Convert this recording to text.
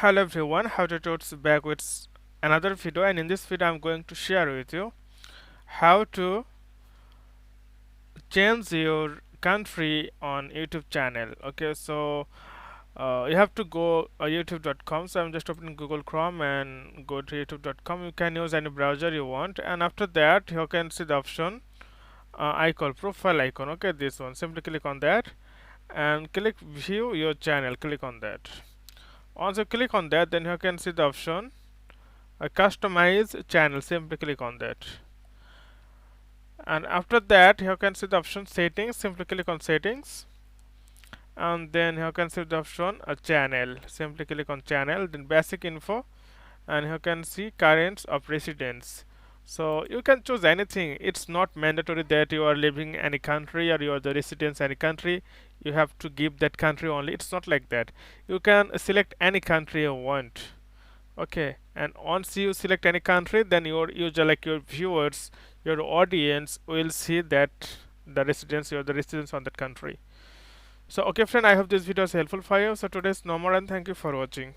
Hello everyone, how to totes back with another video, and in this video I'm going to share with you how to change your country on YouTube channel. Okay, so you have to go youtube.com. So I'm just opening Google Chrome and go to youtube.com. You can use any browser you want, and after that you can see the option icon, profile icon. Okay, this one, simply click on that and click view your channel. Click on that. Once you click on that, then you can see the option customize channel. Simply click on that, and after that you can see the option settings. Simply click on settings, and then you can see the option channel. Simply click on channel, then basic info, and you can see currents of residence. So you can choose anything. It's not mandatory that you are living any country or you are the residents any country. You have to give that country only. It's not like that. You can select any country you want. Okay, and once you select any country, then your user, like your viewers, your audience will see that you're the residents on that country. So okay friend, I hope this video is helpful for you. So today's no more, and thank you for watching.